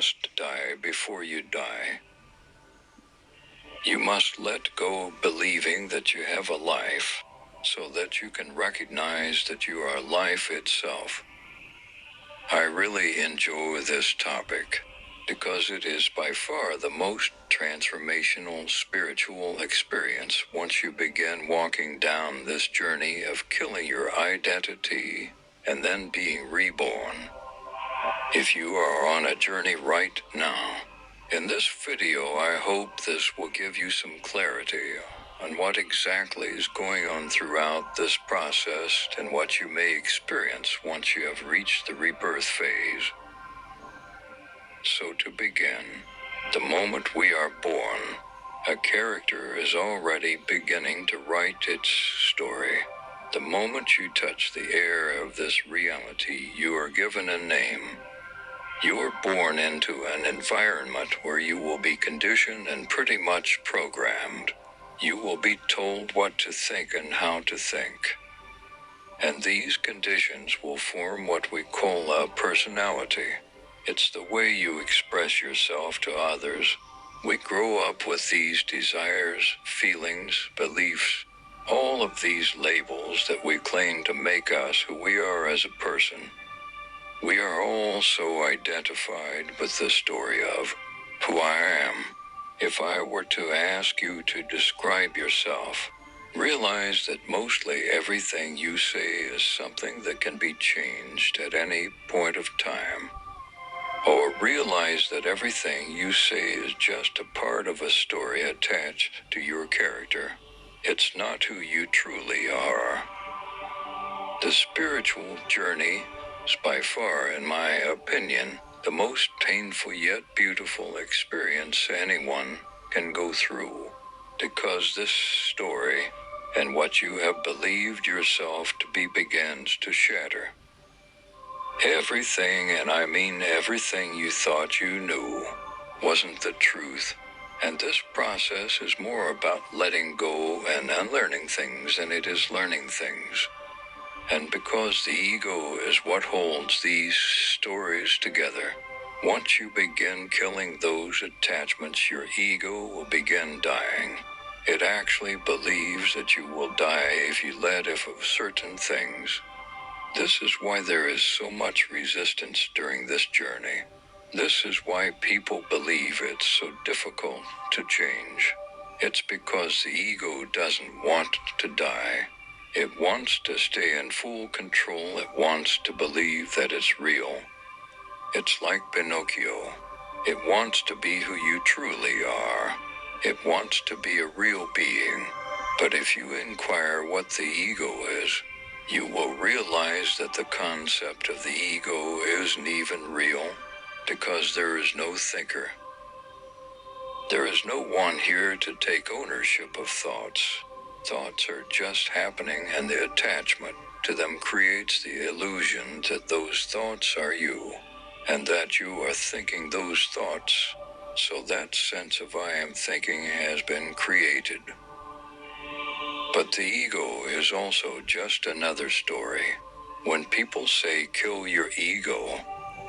must die before you die. You must let go of believing that you have a life, so that you can recognize that you are life itself. I really enjoy this topic, because it is by far the most transformational spiritual experience once you begin walking down this journey of killing your identity and then being reborn. If you are on a journey right now, in this video I hope this will give you some clarity on what exactly is going on throughout this process and what you may experience once you have reached the rebirth phase. So to begin, the moment we are born, a character is already beginning to write its story. The moment you touch the air of this reality, you are given a name. You are born into an environment where you will be conditioned and pretty much programmed. You will be told what to think and how to think. And these conditions will form what we call a personality. It's the way you express yourself to others. We grow up with these desires, feelings, beliefs, all of these labels that we claim to make us who we are as a person. We are all so identified with the story of who I am. If I were to ask you to describe yourself, realize that mostly everything you say is something that can be changed at any point of time. Or realize that everything you say is just a part of a story attached to your character. It's not who you truly are. The spiritual journey is by far, in my opinion, the most painful yet beautiful experience anyone can go through, because this story and what you have believed yourself to be begins to shatter. Everything, and I mean everything you thought you knew, wasn't the truth, and this process is more about letting go and unlearning things than it is learning things. And because the ego is what holds these stories together, once you begin killing those attachments, your ego will begin dying. It actually believes that you will die if you let go of certain things. This is why there is so much resistance during this journey. This is why people believe it's so difficult to change. It's because the ego doesn't want to die. It wants to stay in full control. It wants to believe that it's real. It's like Pinocchio. It wants to be who you truly are. It wants to be a real being. But if you inquire what the ego is, you will realize that the concept of the ego isn't even real, because there is no thinker. There is no one here to take ownership of thoughts. Thoughts are just happening, and the attachment to them creates the illusion that those thoughts are you, and that you are thinking those thoughts. So that sense of I am thinking has been created. But the ego is also just another story. When people say kill your ego,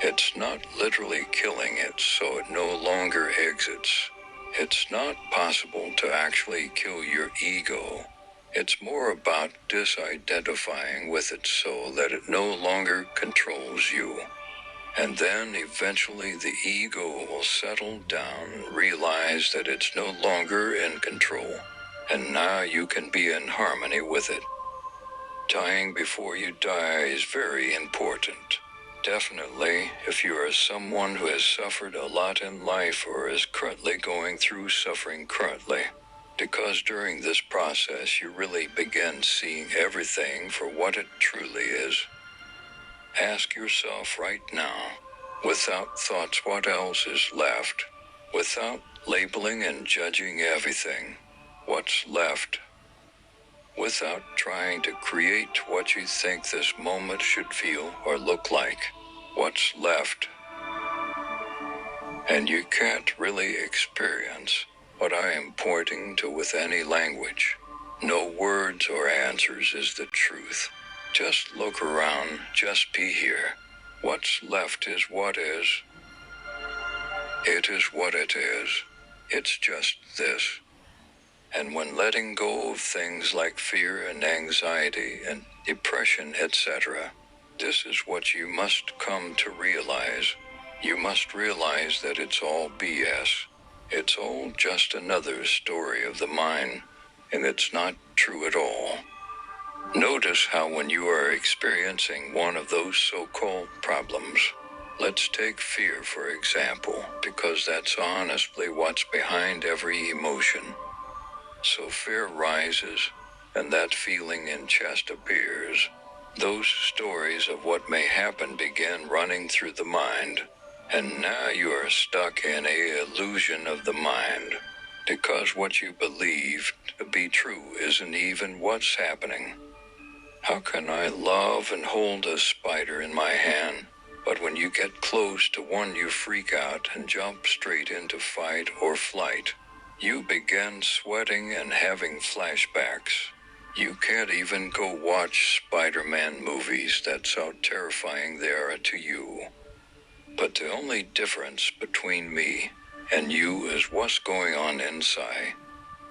it's not literally killing it so it no longer exits. It's not possible to actually kill your ego. It's more about disidentifying with it so that it no longer controls you. And then eventually the ego will settle down and realize that it's no longer in control. And now you can be in harmony with it. Dying before you die is very important. Definitely, if you are someone who has suffered a lot in life or is currently going through suffering currently. Because during this process you really begin seeing everything for what it truly is. Ask yourself right now, without thoughts, what else is left? Without labeling and judging everything, what's left? Without trying to create what you think this moment should feel or look like, what's left? And you can't really experience what I am pointing to with any language. No words or answers is the truth. Just look around, just be here. What's left is what is. It is what it is. It's just this. And when letting go of things like fear and anxiety and depression, etc., this is what you must come to realize. You must realize that it's all BS. It's all just another story of the mind, and it's not true at all. Notice how when you are experiencing one of those so-called problems, let's take fear for example, because that's honestly what's behind every emotion. So fear rises, and that feeling in chest appears. Those stories of what may happen begin running through the mind, and now you are stuck in a illusion of the mind, because what you believe to be true isn't even what's happening. How can I love and hold a spider in my hand, but when you get close to one you freak out and jump straight into fight or flight? You begin sweating and having flashbacks. You can't even go watch Spider-Man movies, that's how terrifying they are to you. But the only difference between me and you is what's going on inside.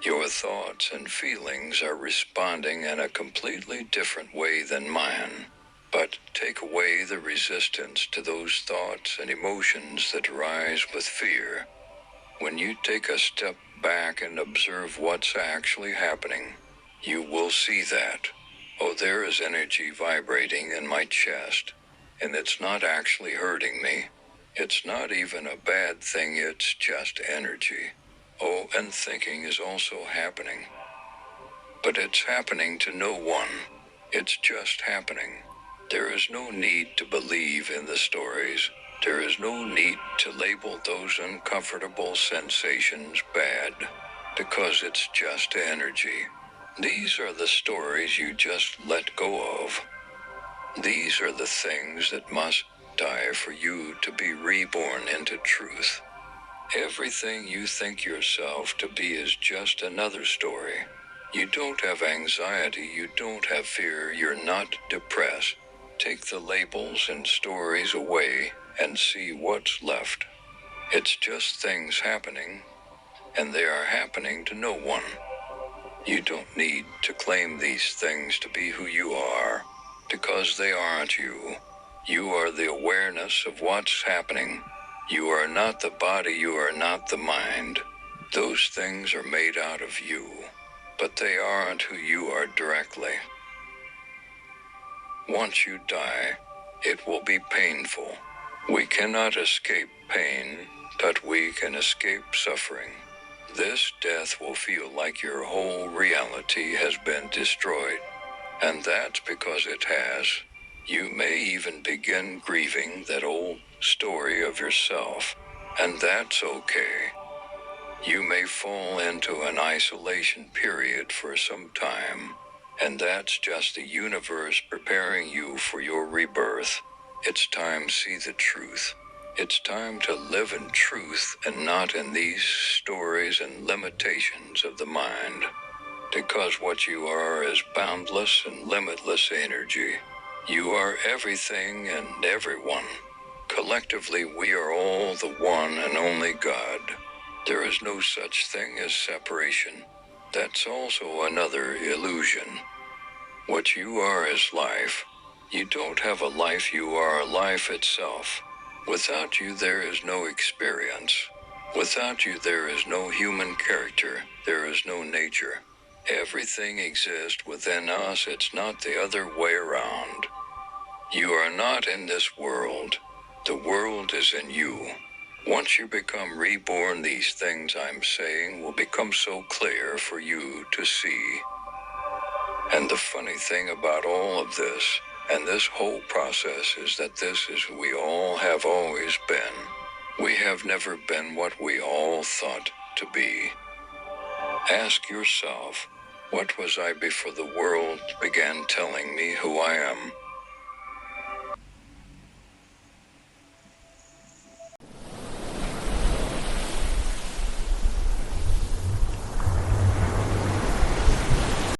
Your thoughts and feelings are responding in a completely different way than mine. But take away the resistance to those thoughts and emotions that rise with fear. When you take a step back and observe what's actually happening, you will see that, oh, there is energy vibrating in my chest, and it's not actually hurting me. It's not even a bad thing, it's just energy. Oh, and thinking is also happening. But it's happening to no one. It's just happening. There is no need to believe in the stories. There is no need to label those uncomfortable sensations bad, because it's just energy. These are the stories you just let go of. These are the things that must die for you to be reborn into truth. Everything you think yourself to be is just another story. You don't have anxiety, you don't have fear, you're not depressed. Take the labels and stories away and see what's left. It's just things happening, and they are happening to no one. You don't need to claim these things to be who you are, because they aren't you. You are the awareness of what's happening. You are not the body, you are not the mind. Those things are made out of you, but they aren't who you are directly. Once you die, it will be painful. We cannot escape pain, but we can escape suffering. This death will feel like your whole reality has been destroyed, and that's because it has. You may even begin grieving that old story of yourself, and that's okay. You may fall into an isolation period for some time, and that's just the universe preparing you for your rebirth. It's time to see the truth. It's time to live in truth and not in these stories and limitations of the mind. Because what you are is boundless and limitless energy. You are everything and everyone. Collectively, we are all the one and only God. There is no such thing as separation. That's also another illusion. What you are is life. You don't have a life, you are life itself. Without you, there is no experience. Without you, there is no human character. There is no nature. Everything exists within us, it's not the other way around. You are not in this world. The world is in you. Once you become reborn, these things I'm saying will become so clear for you to see. And the funny thing about all of this, and this whole process, is that this is who we all have always been. We have never been what we all thought to be. Ask yourself, what was I before the world began telling me who I am?